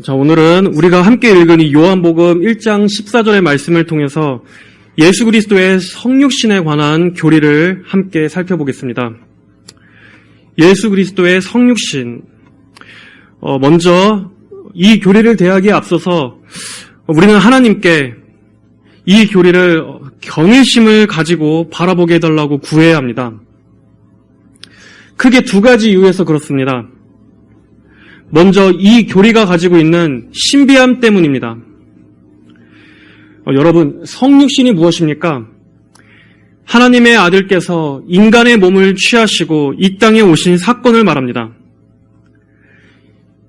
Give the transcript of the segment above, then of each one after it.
자, 오늘은 우리가 함께 읽은 이 요한복음 1장 14절의 말씀을 통해서 예수 그리스도의 성육신에 관한 교리를 함께 살펴보겠습니다. 예수 그리스도의 성육신. 먼저 이 교리를 대하기에 앞서서 우리는 하나님께 이 교리를 경외심을 가지고 바라보게 해달라고 구해야 합니다. 크게 두 가지 이유에서 그렇습니다. 먼저 이 교리가 가지고 있는 신비함 때문입니다. 여러분, 성육신이 무엇입니까? 하나님의 아들께서 인간의 몸을 취하시고 이 땅에 오신 사건을 말합니다.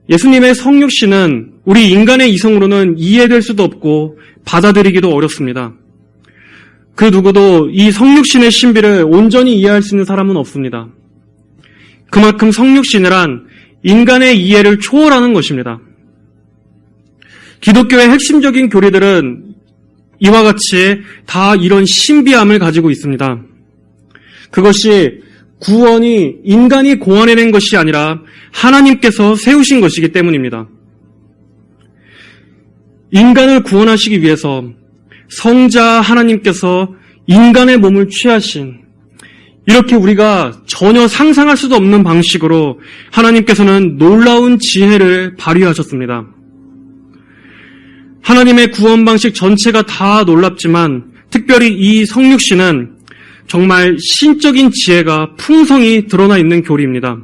예수님의 성육신은 우리 인간의 이성으로는 이해될 수도 없고 받아들이기도 어렵습니다. 그 누구도 이 성육신의 신비를 온전히 이해할 수 있는 사람은 없습니다. 그만큼 성육신이란 인간의 이해를 초월하는 것입니다. 기독교의 핵심적인 교리들은 이와 같이 다 이런 신비함을 가지고 있습니다. 그것이 구원이 인간이 고안해낸 것이 아니라 하나님께서 세우신 것이기 때문입니다. 인간을 구원하시기 위해서 성자 하나님께서 인간의 몸을 취하신, 이렇게 우리가 전혀 상상할 수도 없는 방식으로 하나님께서는 놀라운 지혜를 발휘하셨습니다. 하나님의 구원 방식 전체가 다 놀랍지만 특별히 이 성육신은 정말 신적인 지혜가 풍성히 드러나 있는 교리입니다.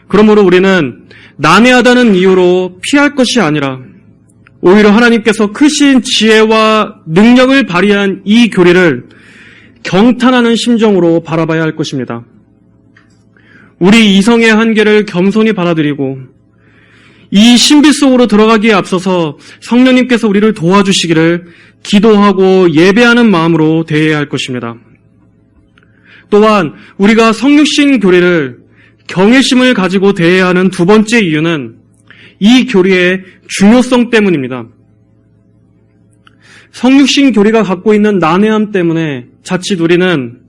그러므로 우리는 난해하다는 이유로 피할 것이 아니라 오히려 하나님께서 크신 지혜와 능력을 발휘한 이 교리를 경탄하는 심정으로 바라봐야 할 것입니다. 우리 이성의 한계를 겸손히 받아들이고 이 신비 속으로 들어가기에 앞서서 성령님께서 우리를 도와주시기를 기도하고 예배하는 마음으로 대해야 할 것입니다. 또한 우리가 성육신 교리를 경외심을 가지고 대해야 하는 두 번째 이유는 이 교리의 중요성 때문입니다. 성육신 교리가 갖고 있는 난해함 때문에 자칫 우리는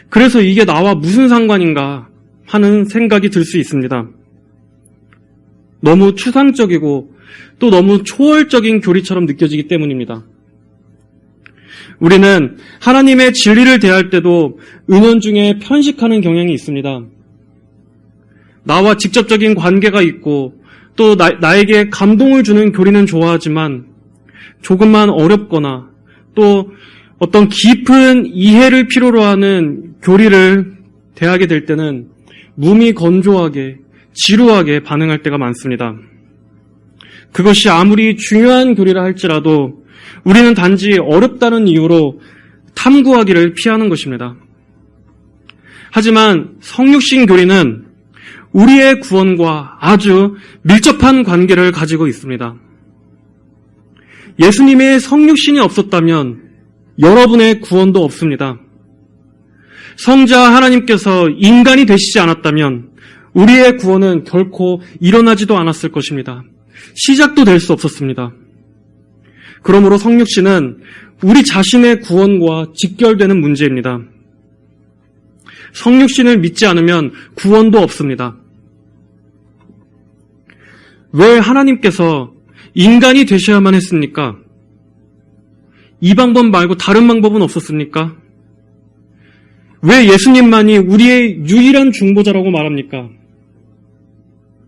그래서 이게 나와 무슨 상관인가 하는 생각이 들 수 있습니다. 너무 추상적이고 또 너무 초월적인 교리처럼 느껴지기 때문입니다. 우리는 하나님의 진리를 대할 때도 은연중에 편식하는 경향이 있습니다. 나와 직접적인 관계가 있고 또 나에게 감동을 주는 교리는 좋아하지만 조금만 어렵거나 또 어떤 깊은 이해를 필요로 하는 교리를 대하게 될 때는 몸이 건조하게 지루하게 반응할 때가 많습니다. 그것이 아무리 중요한 교리라 할지라도 우리는 단지 어렵다는 이유로 탐구하기를 피하는 것입니다. 하지만 성육신 교리는 우리의 구원과 아주 밀접한 관계를 가지고 있습니다. 예수님의 성육신이 없었다면 여러분의 구원도 없습니다. 성자 하나님께서 인간이 되시지 않았다면 우리의 구원은 결코 일어나지도 않았을 것입니다. 시작도 될 수 없었습니다. 그러므로 성육신은 우리 자신의 구원과 직결되는 문제입니다. 성육신을 믿지 않으면 구원도 없습니다. 왜 하나님께서 인간이 되셔야만 했습니까? 이 방법 말고 다른 방법은 없었습니까? 왜 예수님만이 우리의 유일한 중보자라고 말합니까?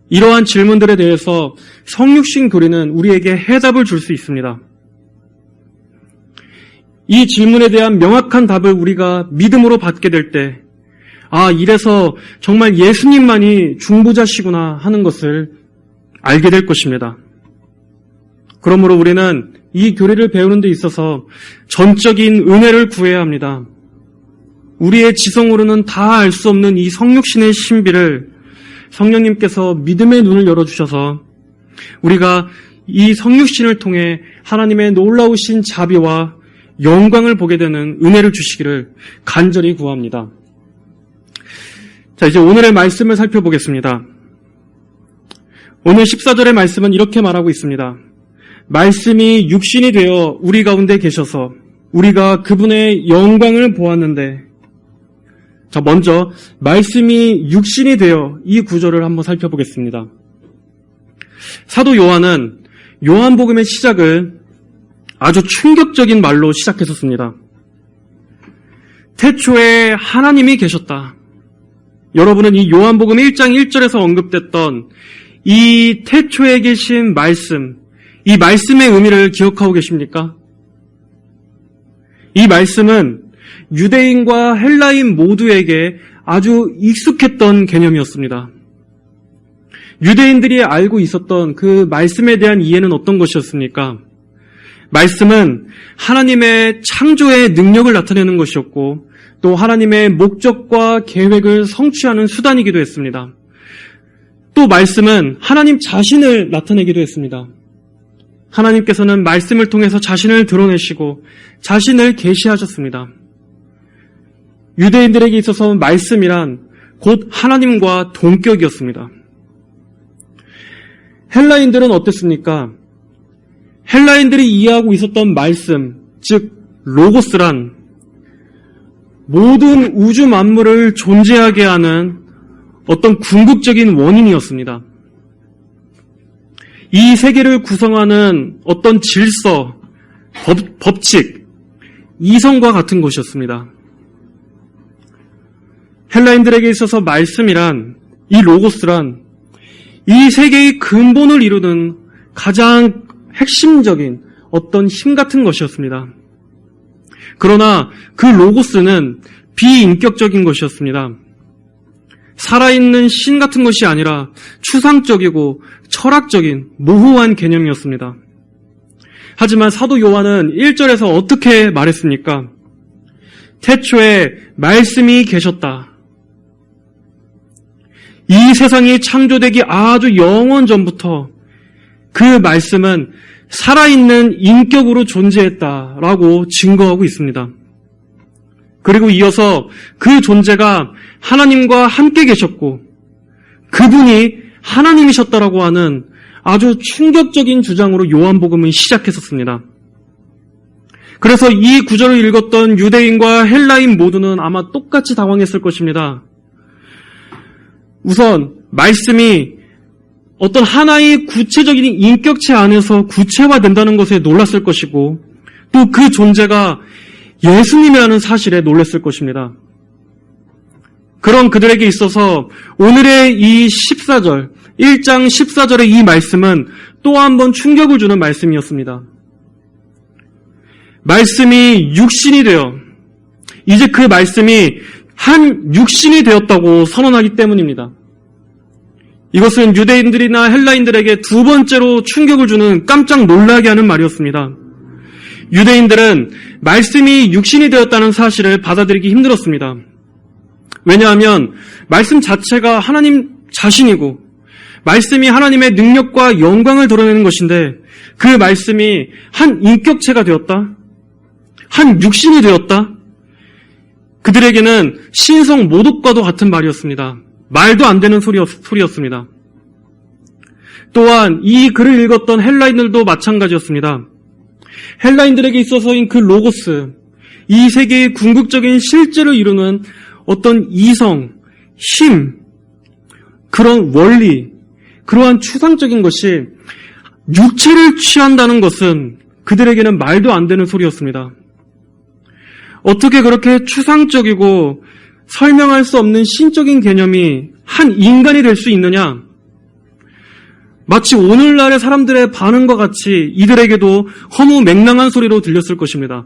이러한 질문들에 대해서 성육신 교리는 우리에게 해답을 줄 수 있습니다. 이 질문에 대한 명확한 답을 우리가 믿음으로 받게 될 때, 이래서 정말 예수님만이 중보자시구나 하는 것을 알게 될 것입니다. 그러므로 우리는 이 교리를 배우는 데 있어서 전적인 은혜를 구해야 합니다. 우리의 지성으로는 다 알 수 없는 이 성육신의 신비를 성령님께서 믿음의 눈을 열어주셔서 우리가 이 성육신을 통해 하나님의 놀라우신 자비와 영광을 보게 되는 은혜를 주시기를 간절히 구합니다. 자, 이제 오늘의 말씀을 살펴보겠습니다. 오늘 14절의 말씀은 이렇게 말하고 있습니다. 말씀이 육신이 되어 우리 가운데 계셔서 우리가 그분의 영광을 보았는데, 자, 먼저 말씀이 육신이 되어 이 구절을 한번 살펴보겠습니다. 사도 요한은 요한복음의 시작을 아주 충격적인 말로 시작했었습니다. 태초에 하나님이 계셨다. 여러분은 이 요한복음 1장 1절에서 언급됐던 이 태초에 계신 말씀, 이 말씀의 의미를 기억하고 계십니까? 이 말씀은 유대인과 헬라인 모두에게 아주 익숙했던 개념이었습니다. 유대인들이 알고 있었던 그 말씀에 대한 이해는 어떤 것이었습니까? 말씀은 하나님의 창조의 능력을 나타내는 것이었고 또 하나님의 목적과 계획을 성취하는 수단이기도 했습니다. 또 말씀은 하나님 자신을 나타내기도 했습니다. 하나님께서는 말씀을 통해서 자신을 드러내시고 자신을 계시하셨습니다. 유대인들에게 있어서 말씀이란 곧 하나님과 동격이었습니다. 헬라인들은 어땠습니까? 헬라인들이 이해하고 있었던 말씀, 즉 로고스란 모든 우주 만물을 존재하게 하는 어떤 궁극적인 원인이었습니다. 이 세계를 구성하는 어떤 질서, 법칙, 이성과 같은 것이었습니다. 헬라인들에게 있어서 말씀이란, 이 로고스란 이 세계의 근본을 이루는 가장 핵심적인 어떤 힘 같은 것이었습니다. 그러나 그 로고스는 비인격적인 것이었습니다. 살아있는 신 같은 것이 아니라 추상적이고 철학적인 모호한 개념이었습니다. 하지만 사도 요한은 1절에서 어떻게 말했습니까? 태초에 말씀이 계셨다. 이 세상이 창조되기 아주 영원 전부터 그 말씀은 살아있는 인격으로 존재했다라고 증거하고 있습니다. 그리고 이어서 그 존재가 하나님과 함께 계셨고 그분이 하나님이셨다라고 하는 아주 충격적인 주장으로 요한복음은 시작했었습니다. 그래서 이 구절을 읽었던 유대인과 헬라인 모두는 아마 똑같이 당황했을 것입니다. 우선 말씀이 어떤 하나의 구체적인 인격체 안에서 구체화된다는 것에 놀랐을 것이고 또 그 존재가 예수님이라는 사실에 놀랐을 것입니다. 그런 그들에게 있어서 오늘의 이 14절, 1장 14절의 이 말씀은 또 한 번 충격을 주는 말씀이었습니다. 말씀이 육신이 되어 이제 그 말씀이 한 육신이 되었다고 선언하기 때문입니다. 이것은 유대인들이나 헬라인들에게 두 번째로 충격을 주는 깜짝 놀라게 하는 말이었습니다. 유대인들은 말씀이 육신이 되었다는 사실을 받아들이기 힘들었습니다. 왜냐하면 말씀 자체가 하나님 자신이고 말씀이 하나님의 능력과 영광을 드러내는 것인데 그 말씀이 한 인격체가 되었다? 한 육신이 되었다? 그들에게는 신성 모독과도 같은 말이었습니다. 말도 안 되는 소리였습니다. 또한 이 글을 읽었던 헬라인들도 마찬가지였습니다. 헬라인들에게 있어서인 그 로고스, 이 세계의 궁극적인 실제를 이루는 어떤 이성, 힘, 그런 원리, 그러한 추상적인 것이 육체를 취한다는 것은 그들에게는 말도 안 되는 소리였습니다. 어떻게 그렇게 추상적이고 설명할 수 없는 신적인 개념이 한 인간이 될 수 있느냐? 마치 오늘날의 사람들의 반응과 같이 이들에게도 허무맹랑한 소리로 들렸을 것입니다.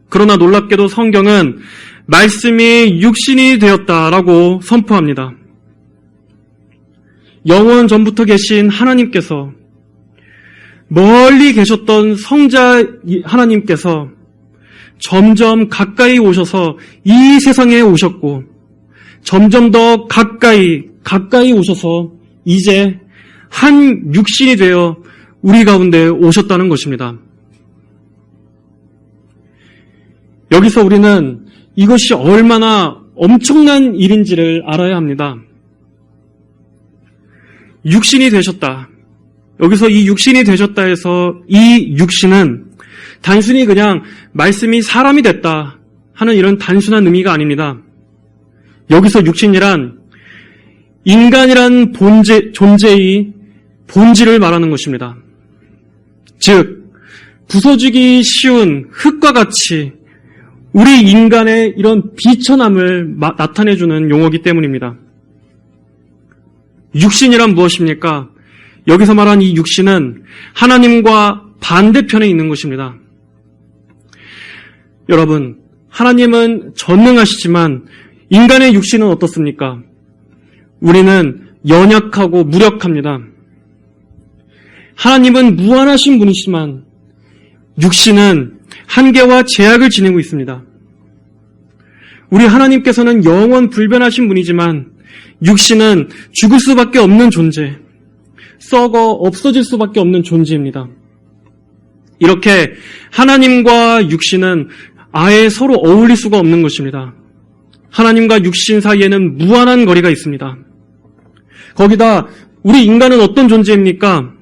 그러나 놀랍게도 성경은 말씀이 육신이 되었다라고 선포합니다. 영원 전부터 계신 하나님께서 멀리 계셨던 성자 하나님께서 점점 가까이 오셔서 이 세상에 오셨고 점점 더 가까이 오셔서 이제 한 육신이 되어 우리 가운데 오셨다는 것입니다. 여기서 우리는 이것이 얼마나 엄청난 일인지를 알아야 합니다. 육신이 되셨다. 여기서 이 육신이 되셨다 해서 이 육신은 단순히 그냥 말씀이 사람이 됐다 하는 이런 단순한 의미가 아닙니다. 여기서 육신이란 인간이란 존재의 본질을 말하는 것입니다. 즉, 부서지기 쉬운 흙과 같이 우리 인간의 이런 비천함을 나타내주는 용어이기 때문입니다. 육신이란 무엇입니까? 여기서 말한 이 육신은 하나님과 반대편에 있는 것입니다. 여러분, 하나님은 전능하시지만 인간의 육신은 어떻습니까? 우리는 연약하고 무력합니다. 하나님은 무한하신 분이시지만 육신은 한계와 제약을 지니고 있습니다. 우리 하나님께서는 영원 불변하신 분이지만 육신은 죽을 수밖에 없는 존재, 썩어 없어질 수밖에 없는 존재입니다. 이렇게 하나님과 육신은 아예 서로 어울릴 수가 없는 것입니다. 하나님과 육신 사이에는 무한한 거리가 있습니다. 거기다 우리 인간은 어떤 존재입니까?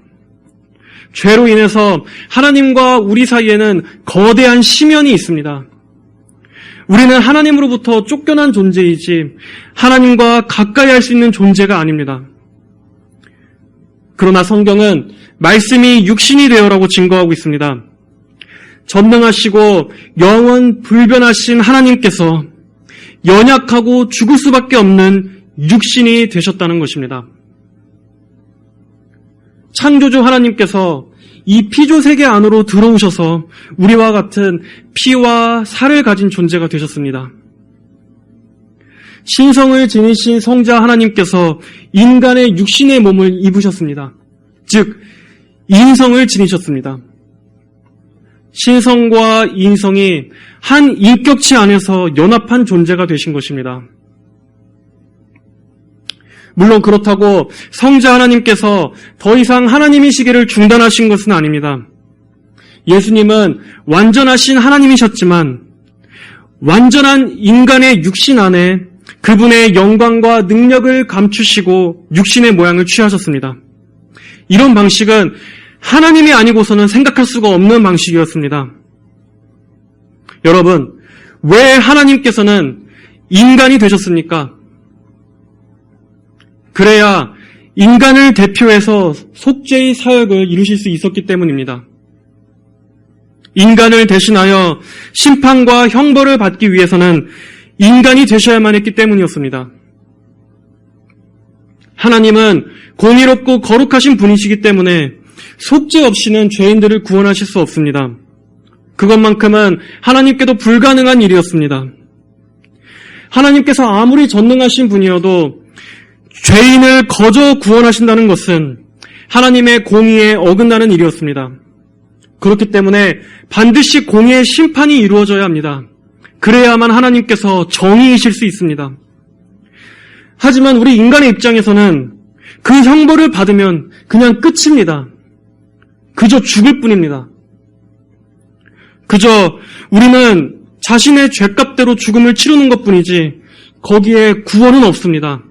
죄로 인해서 하나님과 우리 사이에는 거대한 심연이 있습니다. 우리는 하나님으로부터 쫓겨난 존재이지 하나님과 가까이 할 수 있는 존재가 아닙니다. 그러나 성경은 말씀이 육신이 되어라고 증거하고 있습니다. 전능하시고 영원 불변하신 하나님께서 연약하고 죽을 수밖에 없는 육신이 되셨다는 것입니다. 창조주 하나님께서 이 피조 세계 안으로 들어오셔서 우리와 같은 피와 살을 가진 존재가 되셨습니다. 신성을 지니신 성자 하나님께서 인간의 육신의 몸을 입으셨습니다. 즉, 인성을 지니셨습니다. 신성과 인성이 한 인격체 안에서 연합한 존재가 되신 것입니다. 물론 그렇다고 성자 하나님께서 더 이상 하나님이시기를 중단하신 것은 아닙니다. 예수님은 완전하신 하나님이셨지만 완전한 인간의 육신 안에 그분의 영광과 능력을 감추시고 육신의 모양을 취하셨습니다. 이런 방식은 하나님이 아니고서는 생각할 수가 없는 방식이었습니다. 여러분, 왜 하나님께서는 인간이 되셨습니까? 그래야 인간을 대표해서 속죄의 사역을 이루실 수 있었기 때문입니다. 인간을 대신하여 심판과 형벌을 받기 위해서는 인간이 되셔야만 했기 때문이었습니다. 하나님은 공의롭고 거룩하신 분이시기 때문에 속죄 없이는 죄인들을 구원하실 수 없습니다. 그것만큼은 하나님께도 불가능한 일이었습니다. 하나님께서 아무리 전능하신 분이어도 죄인을 거저 구원하신다는 것은 하나님의 공의에 어긋나는 일이었습니다. 그렇기 때문에 반드시 공의의 심판이 이루어져야 합니다. 그래야만 하나님께서 정의이실 수 있습니다. 하지만 우리 인간의 입장에서는 그 형벌을 받으면 그냥 끝입니다. 그저 죽을 뿐입니다. 그저 우리는 자신의 죄값대로 죽음을 치르는 것뿐이지 거기에 구원은 없습니다.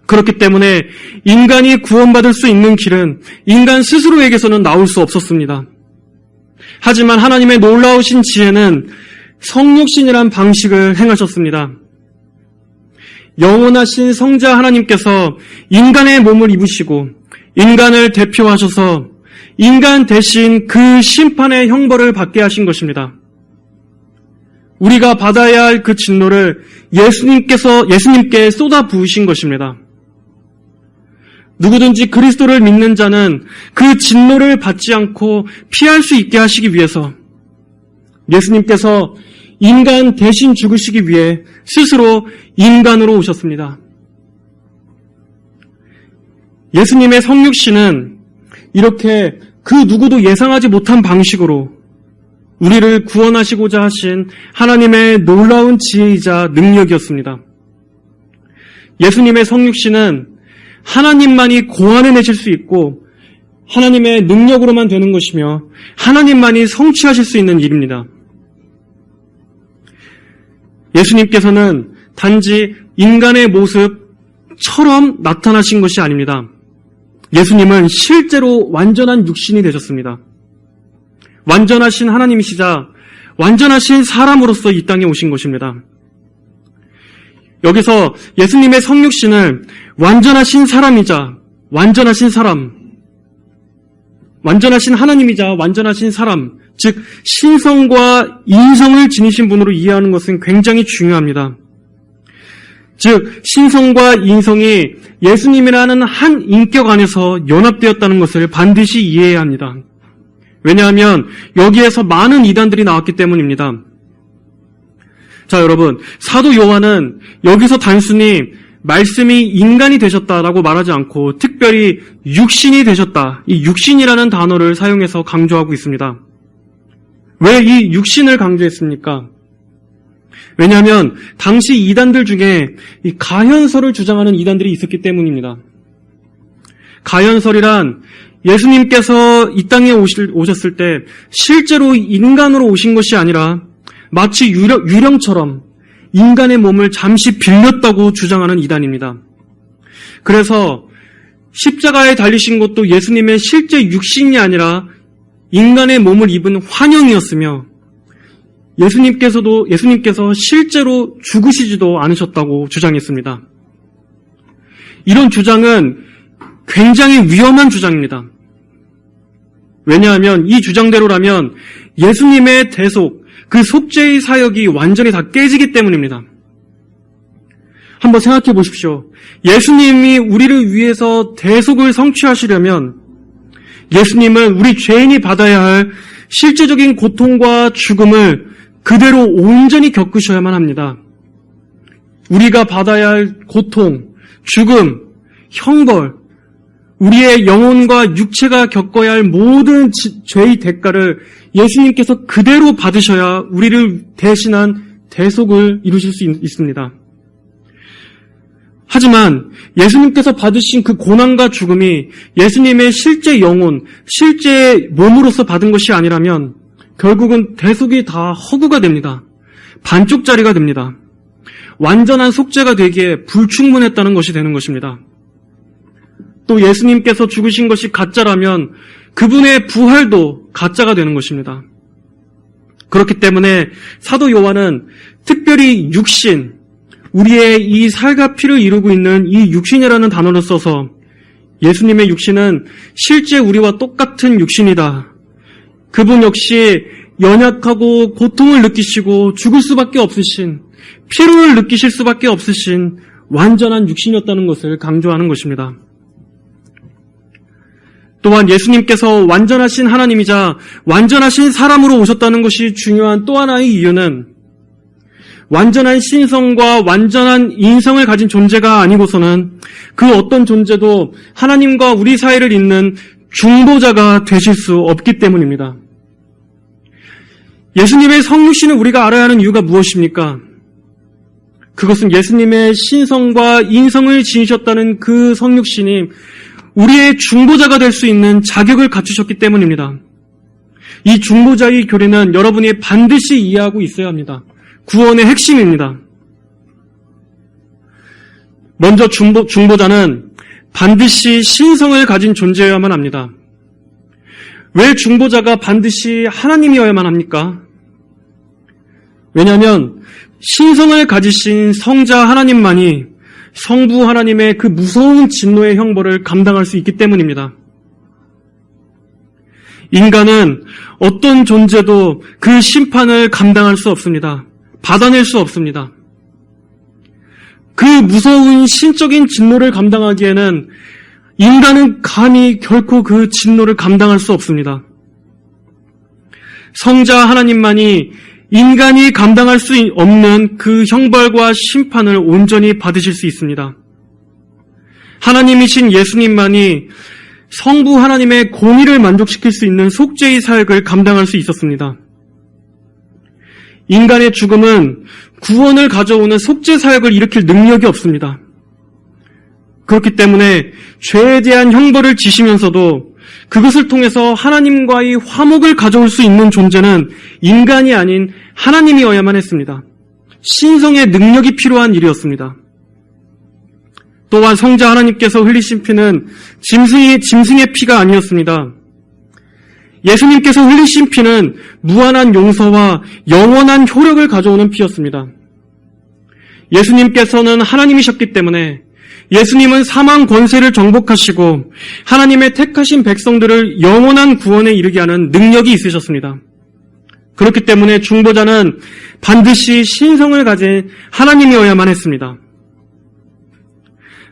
그렇기 때문에 인간이 구원받을 수 있는 길은 인간 스스로에게서는 나올 수 없었습니다. 하지만 하나님의 놀라우신 지혜는 성육신이란 방식을 행하셨습니다. 영원하신 성자 하나님께서 인간의 몸을 입으시고 인간을 대표하셔서 인간 대신 그 심판의 형벌을 받게 하신 것입니다. 우리가 받아야 할 그 진노를 예수님께 쏟아 부으신 것입니다. 누구든지 그리스도를 믿는 자는 그 진노를 받지 않고 피할 수 있게 하시기 위해서 예수님께서 인간 대신 죽으시기 위해 스스로 인간으로 오셨습니다. 예수님의 성육신은 이렇게 그 누구도 예상하지 못한 방식으로 우리를 구원하시고자 하신 하나님의 놀라운 지혜이자 능력이었습니다. 예수님의 성육신은 하나님만이 고안해내실 수 있고 하나님의 능력으로만 되는 것이며 하나님만이 성취하실 수 있는 일입니다. 예수님께서는 단지 인간의 모습처럼 나타나신 것이 아닙니다. 예수님은 실제로 완전한 육신이 되셨습니다. 완전하신 하나님이시자 완전하신 사람으로서 이 땅에 오신 것입니다. 여기서 예수님의 성육신을 완전하신 사람이자 완전하신 사람, 완전하신 하나님이자 완전하신 사람, 즉 신성과 인성을 지니신 분으로 이해하는 것은 굉장히 중요합니다. 즉 신성과 인성이 예수님이라는 한 인격 안에서 연합되었다는 것을 반드시 이해해야 합니다. 왜냐하면 여기에서 많은 이단들이 나왔기 때문입니다. 자, 여러분, 사도 요한은 여기서 단순히 말씀이 인간이 되셨다라고 말하지 않고 특별히 육신이 되셨다, 이 육신이라는 단어를 사용해서 강조하고 있습니다. 왜 이 육신을 강조했습니까? 왜냐하면 당시 이단들 중에 이 가현설을 주장하는 이단들이 있었기 때문입니다. 가현설이란 예수님께서 이 땅에 오셨을 때 실제로 인간으로 오신 것이 아니라 마치 유령처럼 인간의 몸을 잠시 빌렸다고 주장하는 이단입니다. 그래서 십자가에 달리신 것도 예수님의 실제 육신이 아니라 인간의 몸을 입은 환영이었으며 예수님께서 실제로 죽으시지도 않으셨다고 주장했습니다. 이런 주장은 굉장히 위험한 주장입니다. 왜냐하면 이 주장대로라면 예수님의 대속, 그 속죄의 사역이 완전히 다 깨지기 때문입니다. 한번 생각해 보십시오. 예수님이 우리를 위해서 대속을 성취하시려면 예수님은 우리 죄인이 받아야 할 실제적인 고통과 죽음을 그대로 온전히 겪으셔야만 합니다. 우리가 받아야 할 고통, 죽음, 형벌, 우리의 영혼과 육체가 겪어야 할 모든 죄의 대가를 예수님께서 그대로 받으셔야 우리를 대신한 대속을 이루실 수 있습니다. 하지만 예수님께서 받으신 그 고난과 죽음이 예수님의 실제 영혼, 실제 몸으로서 받은 것이 아니라면 결국은 대속이 다 허구가 됩니다. 반쪽짜리가 됩니다. 완전한 속죄가 되기에 불충분했다는 것이 되는 것입니다. 또 예수님께서 죽으신 것이 가짜라면 그분의 부활도 가짜가 되는 것입니다. 그렇기 때문에 사도 요한은 특별히 육신, 우리의 이 살과 피를 이루고 있는 이 육신이라는 단어를 써서 예수님의 육신은 실제 우리와 똑같은 육신이다. 그분 역시 연약하고 고통을 느끼시고 죽을 수밖에 없으신, 피로를 느끼실 수밖에 없으신 완전한 육신이었다는 것을 강조하는 것입니다. 또한 예수님께서 완전하신 하나님이자 완전하신 사람으로 오셨다는 것이 중요한 또 하나의 이유는 완전한 신성과 완전한 인성을 가진 존재가 아니고서는 그 어떤 존재도 하나님과 우리 사이를 잇는 중보자가 되실 수 없기 때문입니다. 예수님의 성육신을 우리가 알아야 하는 이유가 무엇입니까? 그것은 예수님의 신성과 인성을 지니셨다는 그 성육신이 우리의 중보자가 될 수 있는 자격을 갖추셨기 때문입니다. 이 중보자의 교리는 여러분이 반드시 이해하고 있어야 합니다. 구원의 핵심입니다. 먼저 중보자는 반드시 신성을 가진 존재여야만 합니다. 왜 중보자가 반드시 하나님이어야만 합니까? 왜냐하면 신성을 가지신 성자 하나님만이 성부 하나님의 그 무서운 진노의 형벌을 감당할 수 있기 때문입니다. 인간은 어떤 존재도 그 심판을 감당할 수 없습니다. 받아낼 수 없습니다. 그 무서운 신적인 진노를 감당하기에는 인간은 감히 결코 그 진노를 감당할 수 없습니다. 성자 하나님만이 인간이 감당할 수 없는 그 형벌과 심판을 온전히 받으실 수 있습니다. 하나님이신 예수님만이 성부 하나님의 공의를 만족시킬 수 있는 속죄의 사역을 감당할 수 있었습니다. 인간의 죽음은 구원을 가져오는 속죄 사역을 일으킬 능력이 없습니다. 그렇기 때문에 죄에 대한 형벌을 지시면서도 그것을 통해서 하나님과의 화목을 가져올 수 있는 존재는 인간이 아닌 하나님이어야만 했습니다. 신성의 능력이 필요한 일이었습니다. 또한 성자 하나님께서 흘리신 피는 짐승의 피가 아니었습니다. 예수님께서 흘리신 피는 무한한 용서와 영원한 효력을 가져오는 피였습니다. 예수님께서는 하나님이셨기 때문에 예수님은 사망 권세를 정복하시고 하나님의 택하신 백성들을 영원한 구원에 이르게 하는 능력이 있으셨습니다. 그렇기 때문에 중보자는 반드시 신성을 가진 하나님이어야만 했습니다.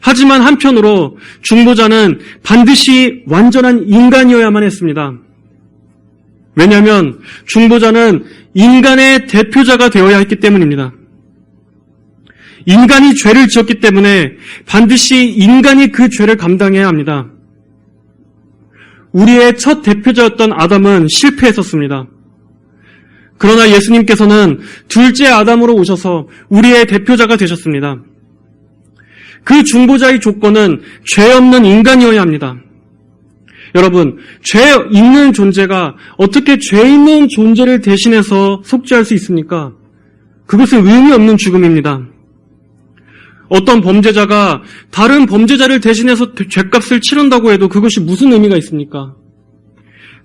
하지만 한편으로 중보자는 반드시 완전한 인간이어야만 했습니다. 왜냐하면 중보자는 인간의 대표자가 되어야 했기 때문입니다. 인간이 죄를 지었기 때문에 반드시 인간이 그 죄를 감당해야 합니다. 우리의 첫 대표자였던 아담은 실패했었습니다. 그러나 예수님께서는 둘째 아담으로 오셔서 우리의 대표자가 되셨습니다. 그 중보자의 조건은 죄 없는 인간이어야 합니다. 여러분, 죄 있는 존재가 어떻게 죄 있는 존재를 대신해서 속죄할 수 있습니까? 그것은 의미 없는 죽음입니다. 어떤 범죄자가 다른 범죄자를 대신해서 죄값을 치른다고 해도 그것이 무슨 의미가 있습니까?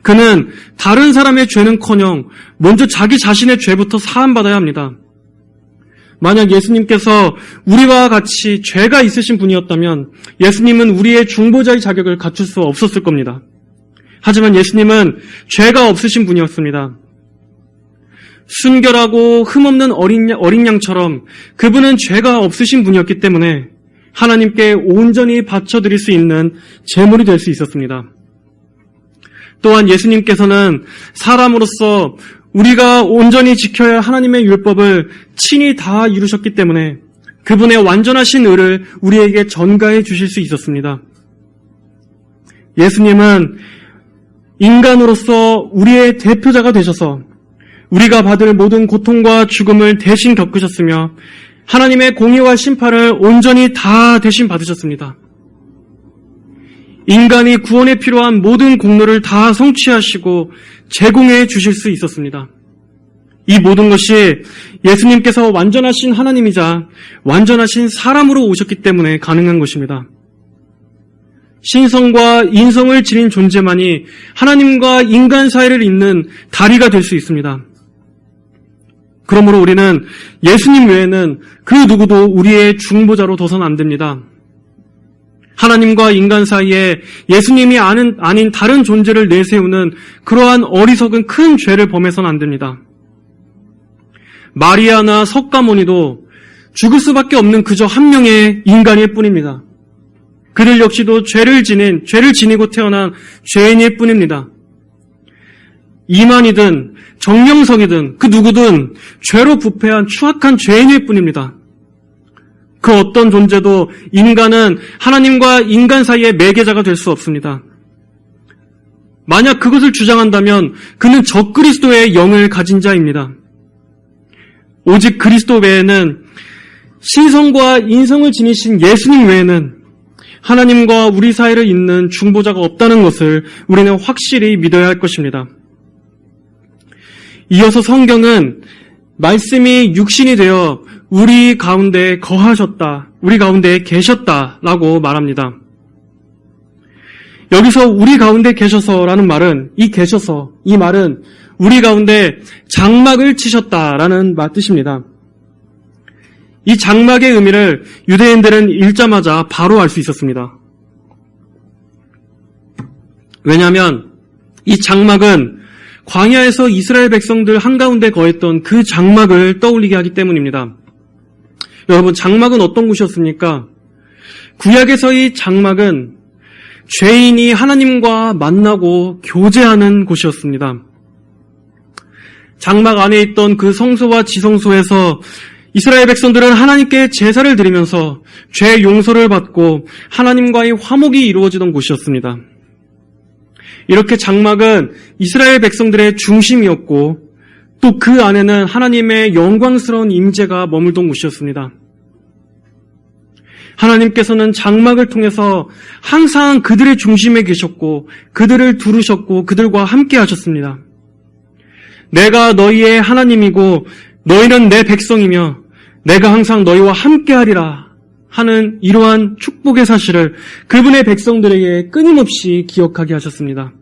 그는 다른 사람의 죄는커녕 먼저 자기 자신의 죄부터 사함받아야 합니다. 만약 예수님께서 우리와 같이 죄가 있으신 분이었다면 예수님은 우리의 중보자의 자격을 갖출 수 없었을 겁니다. 하지만 예수님은 죄가 없으신 분이었습니다. 순결하고 흠없는 어린 양처럼 그분은 죄가 없으신 분이었기 때문에 하나님께 온전히 바쳐드릴 수 있는 제물이 될 수 있었습니다. 또한 예수님께서는 사람으로서 우리가 온전히 지켜야 할 하나님의 율법을 친히 다 이루셨기 때문에 그분의 완전하신 의를 우리에게 전가해 주실 수 있었습니다. 예수님은 인간으로서 우리의 대표자가 되셔서 우리가 받을 모든 고통과 죽음을 대신 겪으셨으며 하나님의 공의와 심판을 온전히 다 대신 받으셨습니다. 인간이 구원에 필요한 모든 공로를 다 성취하시고 제공해 주실 수 있었습니다. 이 모든 것이 예수님께서 완전하신 하나님이자 완전하신 사람으로 오셨기 때문에 가능한 것입니다. 신성과 인성을 지닌 존재만이 하나님과 인간 사이를 잇는 다리가 될 수 있습니다. 그러므로 우리는 예수님 외에는 그 누구도 우리의 중보자로 둬선 안 됩니다. 하나님과 인간 사이에 예수님이 아닌 다른 존재를 내세우는 그러한 어리석은 큰 죄를 범해서는 안 됩니다. 마리아나 석가모니도 죽을 수밖에 없는 그저 한 명의 인간일 뿐입니다. 그들 역시도 죄를 지니고 태어난 죄인일 뿐입니다. 이만이든 정명석이든 그 누구든 죄로 부패한 추악한 죄인일 뿐입니다. 그 어떤 존재도 인간은 하나님과 인간 사이의 매개자가 될 수 없습니다. 만약 그것을 주장한다면 그는 적그리스도의 영을 가진 자입니다. 오직 그리스도 외에는 신성과 인성을 지니신 예수님 외에는 하나님과 우리 사이를 잇는 중보자가 없다는 것을 우리는 확실히 믿어야 할 것입니다. 이어서 성경은 말씀이 육신이 되어 우리 가운데 거하셨다, 우리 가운데 계셨다라고 말합니다. 여기서 우리 가운데 계셔서라는 말은 이 말은 우리 가운데 장막을 치셨다라는 뜻입니다. 이 장막의 의미를 유대인들은 읽자마자 바로 알 수 있었습니다. 왜냐하면 이 장막은 광야에서 이스라엘 백성들 한가운데 거했던 그 장막을 떠올리게 하기 때문입니다. 여러분, 장막은 어떤 곳이었습니까? 구약에서의 장막은 죄인이 하나님과 만나고 교제하는 곳이었습니다. 장막 안에 있던 그 성소와 지성소에서 이스라엘 백성들은 하나님께 제사를 드리면서 죄 용서를 받고 하나님과의 화목이 이루어지던 곳이었습니다. 이렇게 장막은 이스라엘 백성들의 중심이었고 또 그 안에는 하나님의 영광스러운 임재가 머물던 곳이었습니다. 하나님께서는 장막을 통해서 항상 그들의 중심에 계셨고 그들을 두르셨고 그들과 함께 하셨습니다. 내가 너희의 하나님이고 너희는 내 백성이며 내가 항상 너희와 함께하리라 하는 이러한 축복의 사실을 그분의 백성들에게 끊임없이 기억하게 하셨습니다.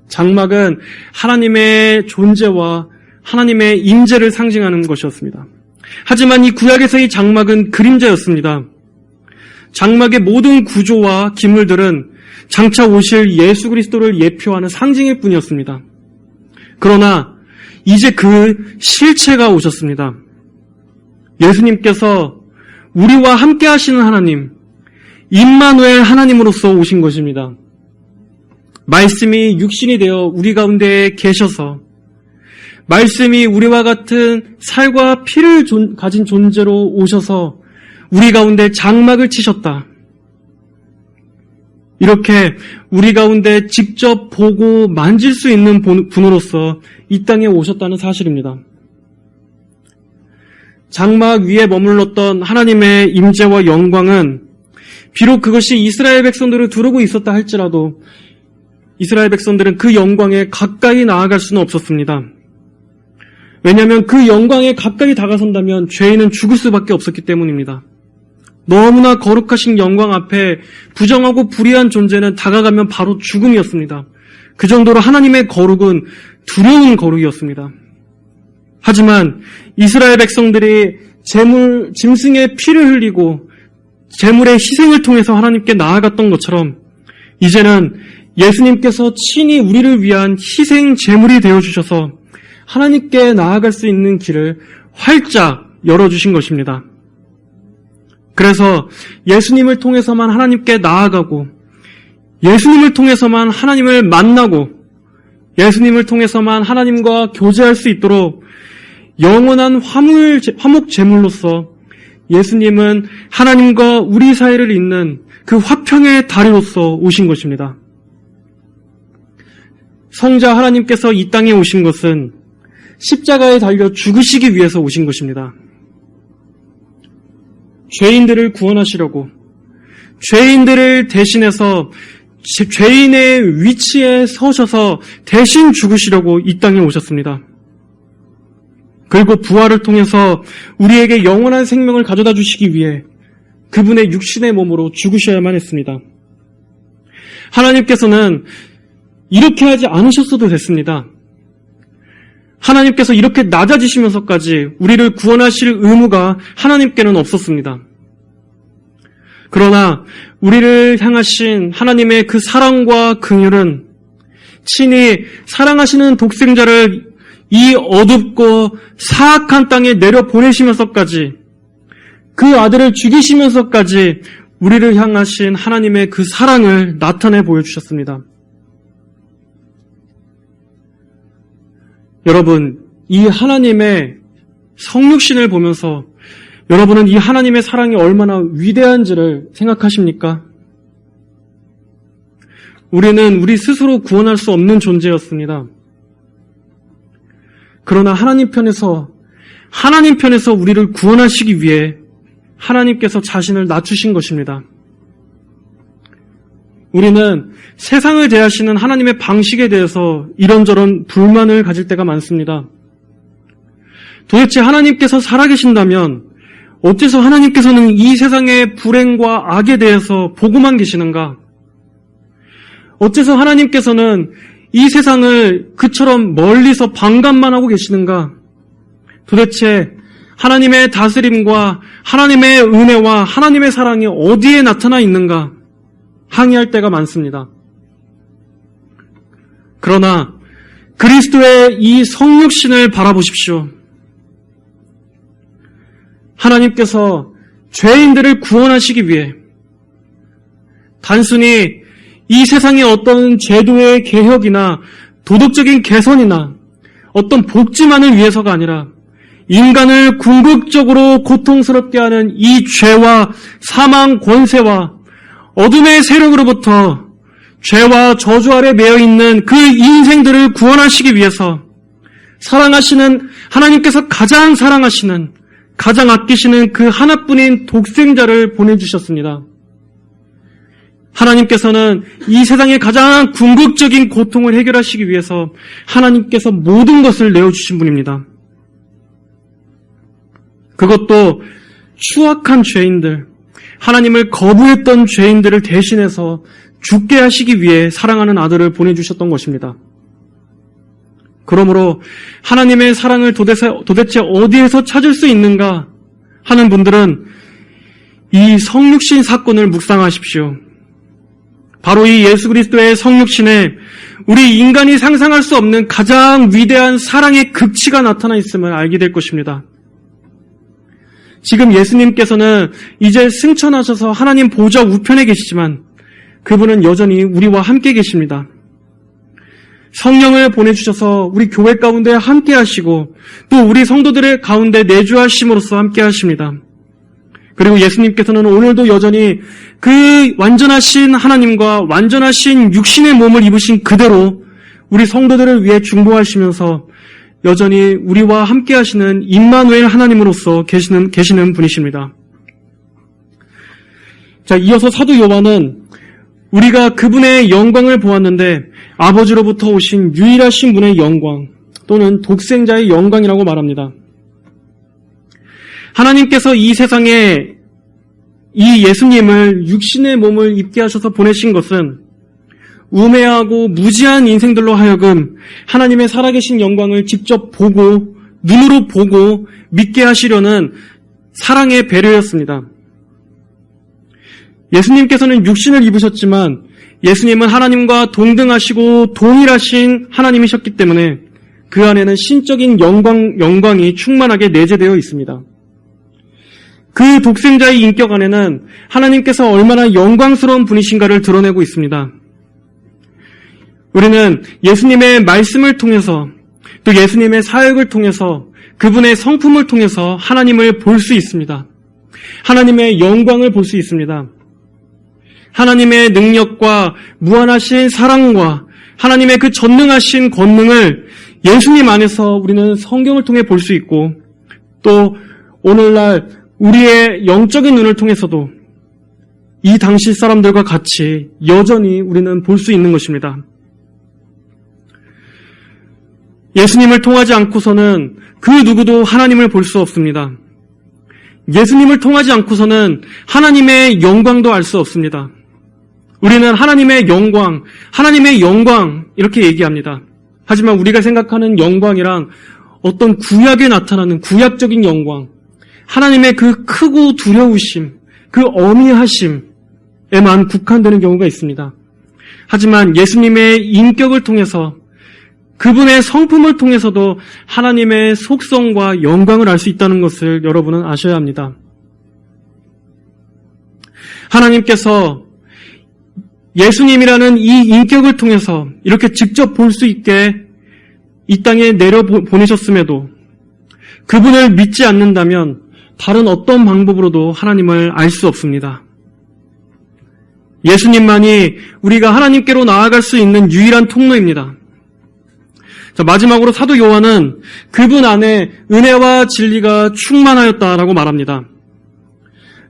장막은 하나님의 존재와 하나님의 임재를 상징하는 것이었습니다. 하지만 이 구약에서의 장막은 그림자였습니다. 장막의 모든 구조와 기물들은 장차 오실 예수 그리스도를 예표하는 상징일 뿐이었습니다. 그러나 이제 그 실체가 오셨습니다. 예수님께서 우리와 함께 하시는 하나님, 임마누엘 하나님으로서 오신 것입니다. 말씀이 육신이 되어 우리 가운데 계셔서 말씀이 우리와 같은 살과 피를 가진 존재로 오셔서 우리 가운데 장막을 치셨다. 이렇게 우리 가운데 직접 보고 만질 수 있는 분으로서 이 땅에 오셨다는 사실입니다. 장막 위에 머물렀던 하나님의 임재와 영광은 비록 그것이 이스라엘 백성들을 두르고 있었다 할지라도 이스라엘 백성들은 그 영광에 가까이 나아갈 수는 없었습니다. 왜냐하면 그 영광에 가까이 다가선다면 죄인은 죽을 수밖에 없었기 때문입니다. 너무나 거룩하신 영광 앞에 부정하고 불의한 존재는 다가가면 바로 죽음이었습니다. 그 정도로 하나님의 거룩은 두려운 거룩이었습니다. 하지만 이스라엘 백성들이 짐승의 피를 흘리고 제물의 희생을 통해서 하나님께 나아갔던 것처럼 이제는 예수님께서 친히 우리를 위한 희생 제물이 되어주셔서 하나님께 나아갈 수 있는 길을 활짝 열어주신 것입니다. 그래서 예수님을 통해서만 하나님께 나아가고 예수님을 통해서만 하나님을 만나고 예수님을 통해서만 하나님과 교제할 수 있도록 영원한 화목 제물로서 예수님은 하나님과 우리 사이를 잇는 그 화평의 다리로서 오신 것입니다. 성자 하나님께서 이 땅에 오신 것은 십자가에 달려 죽으시기 위해서 오신 것입니다. 죄인들을 구원하시려고 죄인들을 대신해서 죄인의 위치에 서셔서 대신 죽으시려고 이 땅에 오셨습니다. 그리고 부활을 통해서 우리에게 영원한 생명을 가져다 주시기 위해 그분의 육신의 몸으로 죽으셔야만 했습니다. 하나님께서는 이렇게 하지 않으셨어도 됐습니다. 하나님께서 이렇게 낮아지시면서까지 우리를 구원하실 의무가 하나님께는 없었습니다. 그러나 우리를 향하신 하나님의 그 사랑과 긍휼은 친히 사랑하시는 독생자를 이 어둡고 사악한 땅에 내려 보내시면서까지 그 아들을 죽이시면서까지 우리를 향하신 하나님의 그 사랑을 나타내 보여주셨습니다. 여러분, 이 하나님의 성육신을 보면서 여러분은 이 하나님의 사랑이 얼마나 위대한지를 생각하십니까? 우리는 우리 스스로 구원할 수 없는 존재였습니다. 그러나 하나님 편에서 우리를 구원하시기 위해 하나님께서 자신을 낮추신 것입니다. 우리는 세상을 대하시는 하나님의 방식에 대해서 이런저런 불만을 가질 때가 많습니다. 도대체 하나님께서 살아계신다면 어째서 하나님께서는 이 세상의 불행과 악에 대해서 보고만 계시는가? 어째서 하나님께서는 이 세상을 그처럼 멀리서 방관만 하고 계시는가? 도대체 하나님의 다스림과 하나님의 은혜와 하나님의 사랑이 어디에 나타나 있는가? 항의할 때가 많습니다. 그러나 그리스도의 이 성육신을 바라보십시오. 하나님께서 죄인들을 구원하시기 위해 단순히 이 세상의 어떤 제도의 개혁이나 도덕적인 개선이나 어떤 복지만을 위해서가 아니라 인간을 궁극적으로 고통스럽게 하는 이 죄와 사망 권세와 어둠의 세력으로부터 죄와 저주 아래 매여 있는 그 인생들을 구원하시기 위해서 사랑하시는 하나님께서 가장 사랑하시는 가장 아끼시는 그 하나뿐인 독생자를 보내주셨습니다. 하나님께서는 이 세상의 가장 궁극적인 고통을 해결하시기 위해서 하나님께서 모든 것을 내어주신 분입니다. 그것도 추악한 죄인들, 하나님을 거부했던 죄인들을 대신해서 죽게 하시기 위해 사랑하는 아들을 보내주셨던 것입니다. 그러므로 하나님의 사랑을 도대체 어디에서 찾을 수 있는가 하는 분들은 이 성육신 사건을 묵상하십시오. 바로 이 예수 그리스도의 성육신에 우리 인간이 상상할 수 없는 가장 위대한 사랑의 극치가 나타나 있음을 알게 될 것입니다. 지금 예수님께서는 이제 승천하셔서 하나님 보좌 우편에 계시지만 그분은 여전히 우리와 함께 계십니다. 성령을 보내주셔서 우리 교회 가운데 함께 하시고 또 우리 성도들의 가운데 내주하심으로써 함께 하십니다. 그리고 예수님께서는 오늘도 여전히 그 완전하신 하나님과 완전하신 육신의 몸을 입으신 그대로 우리 성도들을 위해 중보하시면서 여전히 우리와 함께 하시는 임마누엘 하나님으로서 계시는 분이십니다. 자, 이어서 사도 요한은 우리가 그분의 영광을 보았는데 아버지로부터 오신 유일하신 분의 영광 또는 독생자의 영광이라고 말합니다. 하나님께서 이 세상에 이 예수님을 육신의 몸을 입게 하셔서 보내신 것은 우매하고 무지한 인생들로 하여금 하나님의 살아계신 영광을 직접 보고 눈으로 보고 믿게 하시려는 사랑의 배려였습니다. 예수님께서는 육신을 입으셨지만 예수님은 하나님과 동등하시고 동일하신 하나님이셨기 때문에 그 안에는 신적인 영광이 충만하게 내재되어 있습니다. 그 독생자의 인격 안에는 하나님께서 얼마나 영광스러운 분이신가를 드러내고 있습니다. 우리는 예수님의 말씀을 통해서 또 예수님의 사역을 통해서 그분의 성품을 통해서 하나님을 볼 수 있습니다. 하나님의 영광을 볼 수 있습니다. 하나님의 능력과 무한하신 사랑과 하나님의 그 전능하신 권능을 예수님 안에서 우리는 성경을 통해 볼 수 있고 또 오늘날 우리의 영적인 눈을 통해서도 이 당시 사람들과 같이 여전히 우리는 볼 수 있는 것입니다. 예수님을 통하지 않고서는 그 누구도 하나님을 볼 수 없습니다. 예수님을 통하지 않고서는 하나님의 영광도 알 수 없습니다. 우리는 하나님의 영광 이렇게 얘기합니다. 하지만 우리가 생각하는 영광이랑 어떤 구약에 나타나는 구약적인 영광, 하나님의 그 크고 두려우심, 그 어미하심에만 국한되는 경우가 있습니다. 하지만 예수님의 인격을 통해서 그분의 성품을 통해서도 하나님의 속성과 영광을 알 수 있다는 것을 여러분은 아셔야 합니다. 하나님께서 예수님이라는 이 인격을 통해서 이렇게 직접 볼 수 있게 이 땅에 내려 보내셨음에도 그분을 믿지 않는다면 다른 어떤 방법으로도 하나님을 알 수 없습니다. 예수님만이 우리가 하나님께로 나아갈 수 있는 유일한 통로입니다. 자, 마지막으로 사도 요한은 그분 안에 은혜와 진리가 충만하였다라고 말합니다.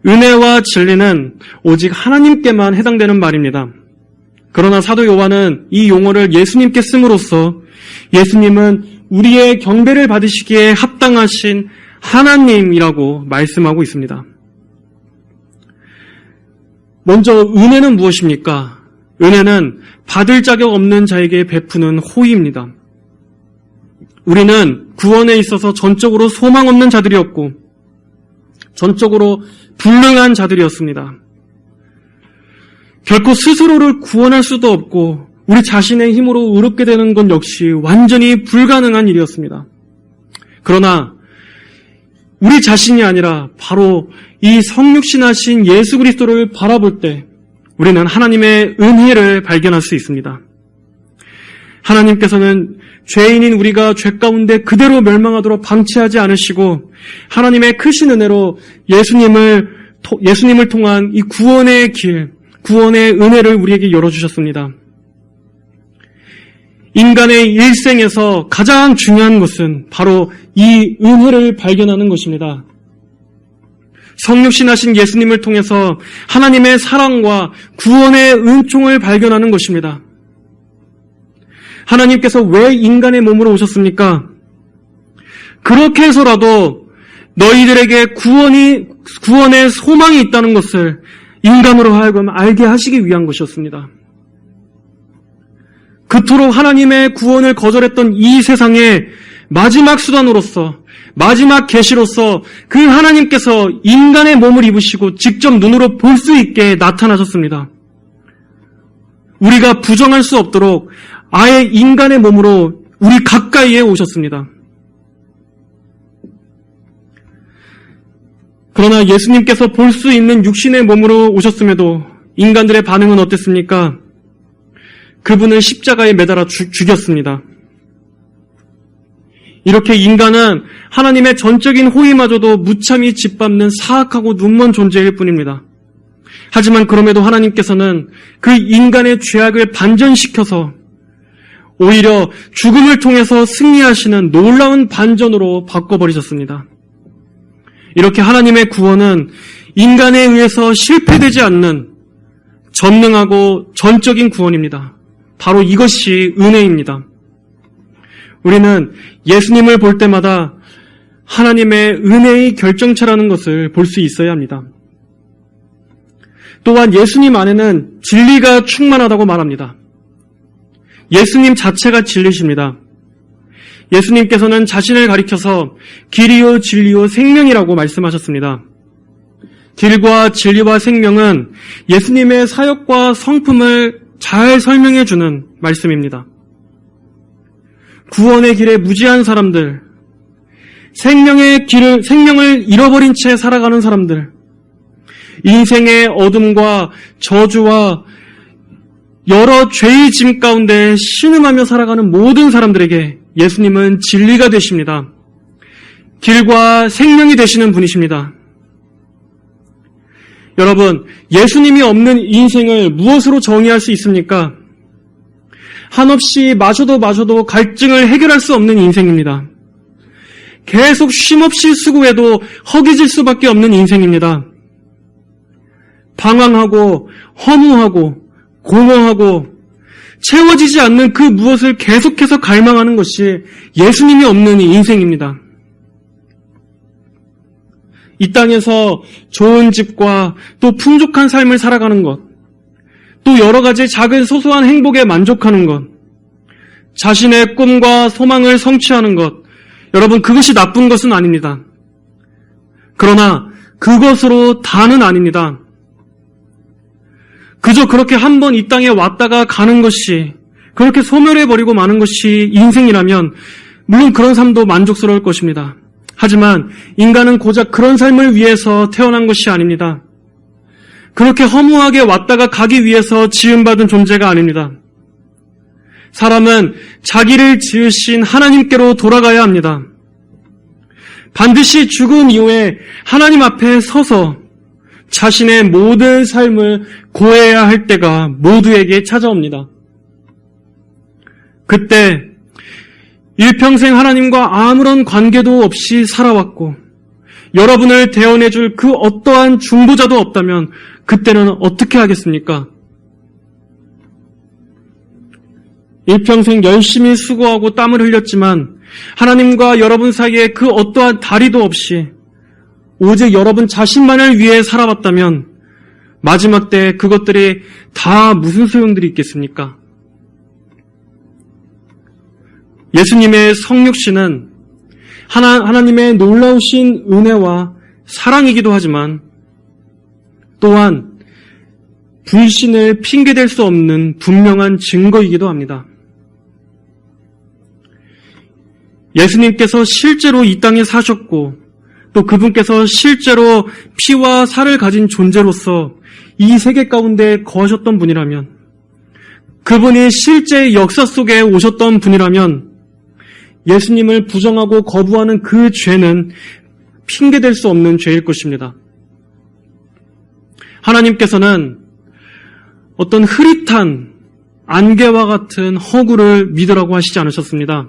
은혜와 진리는 오직 하나님께만 해당되는 말입니다. 그러나 사도 요한은 이 용어를 예수님께 씀으로써 예수님은 우리의 경배를 받으시기에 합당하신 하나님이라고 말씀하고 있습니다. 먼저 은혜는 무엇입니까? 은혜는 받을 자격 없는 자에게 베푸는 호의입니다. 우리는 구원에 있어서 전적으로 소망 없는 자들이었고 전적으로 불능한 자들이었습니다. 결코 스스로를 구원할 수도 없고 우리 자신의 힘으로 의롭게 되는 건 역시 완전히 불가능한 일이었습니다. 그러나 우리 자신이 아니라 바로 이 성육신하신 예수 그리스도를 바라볼 때 우리는 하나님의 은혜를 발견할 수 있습니다. 하나님께서는 죄인인 우리가 죄 가운데 그대로 멸망하도록 방치하지 않으시고 하나님의 크신 은혜로 예수님을 통한 이 구원의 길, 구원의 은혜를 우리에게 열어주셨습니다. 인간의 일생에서 가장 중요한 것은 바로 이 은혜를 발견하는 것입니다. 성육신하신 예수님을 통해서 하나님의 사랑과 구원의 은총을 발견하는 것입니다. 하나님께서 왜 인간의 몸으로 오셨습니까? 그렇게 해서라도 너희들에게 구원의 소망이 있다는 것을 인간으로 하여금 알게 하시기 위한 것이었습니다. 그토록 하나님의 구원을 거절했던 이 세상에 마지막 수단으로서 마지막 계시로서 그 하나님께서 인간의 몸을 입으시고 직접 눈으로 볼 수 있게 나타나셨습니다. 우리가 부정할 수 없도록 아예 인간의 몸으로 우리 가까이에 오셨습니다. 그러나 예수님께서 볼 수 있는 육신의 몸으로 오셨음에도 인간들의 반응은 어땠습니까? 그분을 십자가에 매달아 죽였습니다. 이렇게 인간은 하나님의 전적인 호의마저도 무참히 짓밟는 사악하고 눈먼 존재일 뿐입니다. 하지만 그럼에도 하나님께서는 그 인간의 죄악을 반전시켜서 오히려 죽음을 통해서 승리하시는 놀라운 반전으로 바꿔버리셨습니다. 이렇게 하나님의 구원은 인간에 의해서 실패되지 않는 전능하고 전적인 구원입니다. 바로 이것이 은혜입니다. 우리는 예수님을 볼 때마다 하나님의 은혜의 결정체라는 것을 볼 수 있어야 합니다. 또한 예수님 안에는 진리가 충만하다고 말합니다. 예수님 자체가 진리십니다. 예수님께서는 자신을 가리켜서 길이요 진리요 생명이라고 말씀하셨습니다. 길과 진리와 생명은 예수님의 사역과 성품을 잘 설명해 주는 말씀입니다. 구원의 길에 무지한 사람들, 생명을 잃어버린 채 살아가는 사람들, 인생의 어둠과 저주와 여러 죄의 짐 가운데 신음하며 살아가는 모든 사람들에게 예수님은 진리가 되십니다. 길과 생명이 되시는 분이십니다. 여러분, 예수님이 없는 인생을 무엇으로 정의할 수 있습니까? 한없이 마셔도 갈증을 해결할 수 없는 인생입니다. 계속 쉼없이 수고해도 허기질 수밖에 없는 인생입니다. 방황하고 허무하고 공허하고 채워지지 않는 그 무엇을 계속해서 갈망하는 것이 예수님이 없는 인생입니다. 이 땅에서 좋은 집과 또 풍족한 삶을 살아가는 것, 또 여러 가지 작은 소소한 행복에 만족하는 것, 자신의 꿈과 소망을 성취하는 것, 여러분 그것이 나쁜 것은 아닙니다. 그러나 그것으로 다는 아닙니다. 그저 그렇게 한번 이 땅에 왔다가 가는 것이, 그렇게 소멸해버리고 마는 것이 인생이라면 물론 그런 삶도 만족스러울 것입니다. 하지만 인간은 고작 그런 삶을 위해서 태어난 것이 아닙니다. 그렇게 허무하게 왔다가 가기 위해서 지음받은 존재가 아닙니다. 사람은 자기를 지으신 하나님께로 돌아가야 합니다. 반드시 죽음 이후에 하나님 앞에 서서 자신의 모든 삶을 고해야 할 때가 모두에게 찾아옵니다. 그때 일평생 하나님과 아무런 관계도 없이 살아왔고 여러분을 대언해줄 그 어떠한 중보자도 없다면 그때는 어떻게 하겠습니까? 일평생 열심히 수고하고 땀을 흘렸지만 하나님과 여러분 사이에 그 어떠한 다리도 없이 오직 여러분 자신만을 위해 살아왔다면 마지막 때 그것들이 다 무슨 소용들이 있겠습니까? 예수님의 성육신은 하나님의 놀라우신 은혜와 사랑이기도 하지만 또한 불신을 핑계댈 수 없는 분명한 증거이기도 합니다. 예수님께서 실제로 이 땅에 사셨고 또 그분께서 실제로 피와 살을 가진 존재로서 이 세계 가운데 거하셨던 분이라면, 그분이 실제 역사 속에 오셨던 분이라면 예수님을 부정하고 거부하는 그 죄는 핑계댈 수 없는 죄일 것입니다. 하나님께서는 어떤 흐릿한 안개와 같은 허구를 믿으라고 하시지 않으셨습니다.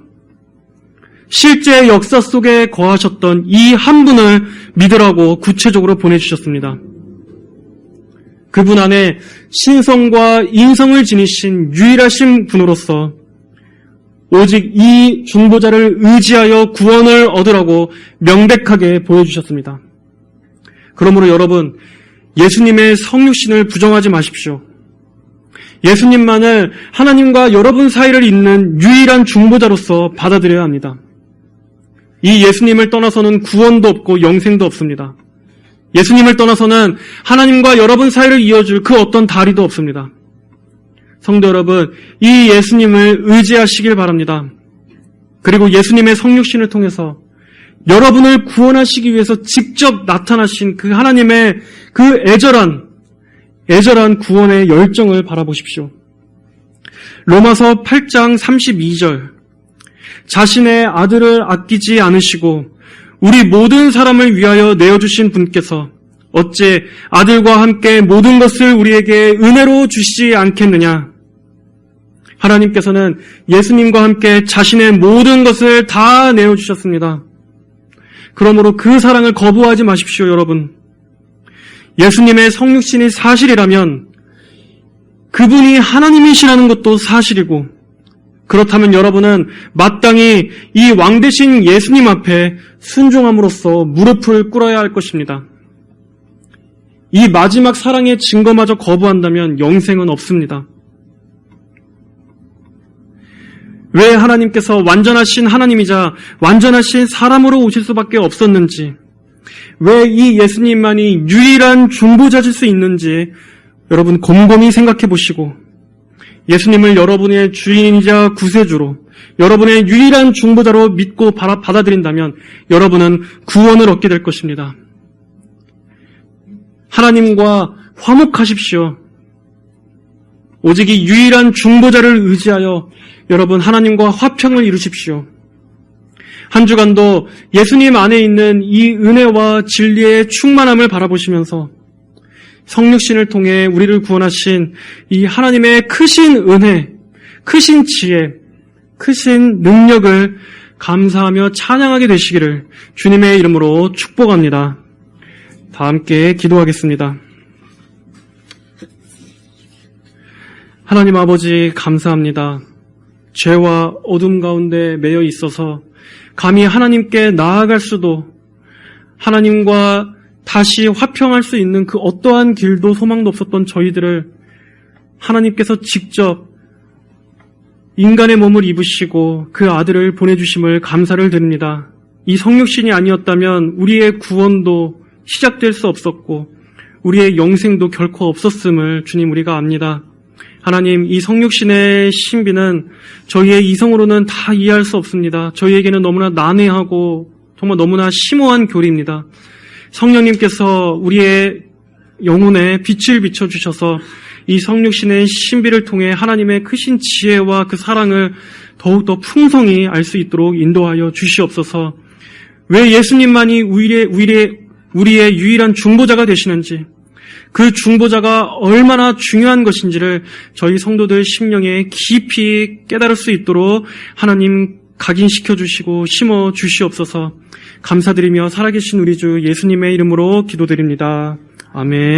실제 역사 속에 거하셨던 이 한 분을 믿으라고 구체적으로 보내주셨습니다. 그분 안에 신성과 인성을 지니신 유일하신 분으로서 오직 이 중보자를 의지하여 구원을 얻으라고 명백하게 보여주셨습니다. 그러므로 여러분, 예수님의 성육신을 부정하지 마십시오. 예수님만을 하나님과 여러분 사이를 잇는 유일한 중보자로서 받아들여야 합니다. 이 예수님을 떠나서는 구원도 없고 영생도 없습니다. 예수님을 떠나서는 하나님과 여러분 사이를 이어줄 그 어떤 다리도 없습니다. 성도 여러분, 이 예수님을 의지하시길 바랍니다. 그리고 예수님의 성육신을 통해서 여러분을 구원하시기 위해서 직접 나타나신 그 하나님의 그 애절한 구원의 열정을 바라보십시오. 로마서 8장 32절, 자신의 아들을 아끼지 않으시고 우리 모든 사람을 위하여 내어주신 분께서 어째 아들과 함께 모든 것을 우리에게 은혜로 주시지 않겠느냐. 하나님께서는 예수님과 함께 자신의 모든 것을 다 내어주셨습니다. 그러므로 그 사랑을 거부하지 마십시오, 여러분. 예수님의 성육신이 사실이라면 그분이 하나님이시라는 것도 사실이고, 그렇다면 여러분은 마땅히 이 왕되신 예수님 앞에 순종함으로써 무릎을 꿇어야 할 것입니다. 이 마지막 사랑의 증거마저 거부한다면 영생은 없습니다. 왜 하나님께서 완전하신 하나님이자 완전하신 사람으로 오실 수밖에 없었는지, 왜 이 예수님만이 유일한 중보자실 수 있는지 여러분 곰곰이 생각해 보시고, 예수님을 여러분의 주인이자 구세주로, 여러분의 유일한 중보자로 믿고 받아들인다면 여러분은 구원을 얻게 될 것입니다. 하나님과 화목하십시오. 오직 이 유일한 중보자를 의지하여 여러분 하나님과 화평을 이루십시오. 한 주간도 예수님 안에 있는 이 은혜와 진리의 충만함을 바라보시면서 성육신을 통해 우리를 구원하신 이 하나님의 크신 은혜, 크신 지혜, 크신 능력을 감사하며 찬양하게 되시기를 주님의 이름으로 축복합니다. 다 함께 기도하겠습니다. 하나님 아버지 감사합니다. 죄와 어둠 가운데 매여 있어서 감히 하나님께 나아갈 수도, 하나님과 다시 화평할 수 있는 그 어떠한 길도 소망도 없었던 저희들을 하나님께서 직접 인간의 몸을 입으시고 그 아들을 보내주심을 감사를 드립니다. 이 성육신이 아니었다면 우리의 구원도 시작될 수 없었고 우리의 영생도 결코 없었음을 주님 우리가 압니다. 하나님, 이 성육신의 신비는 저희의 이성으로는 다 이해할 수 없습니다. 저희에게는 너무나 난해하고 정말 너무나 심오한 교리입니다. 성령님께서 우리의 영혼에 빛을 비춰주셔서 이 성육신의 신비를 통해 하나님의 크신 지혜와 그 사랑을 더욱더 풍성히 알 수 있도록 인도하여 주시옵소서. 왜 예수님만이 우리의 유일한 중보자가 되시는지, 그 중보자가 얼마나 중요한 것인지를 저희 성도들 심령에 깊이 깨달을 수 있도록 하나님 각인시켜 주시고 심어 주시옵소서. 감사드리며 살아계신 우리 주 예수님의 이름으로 기도드립니다. 아멘.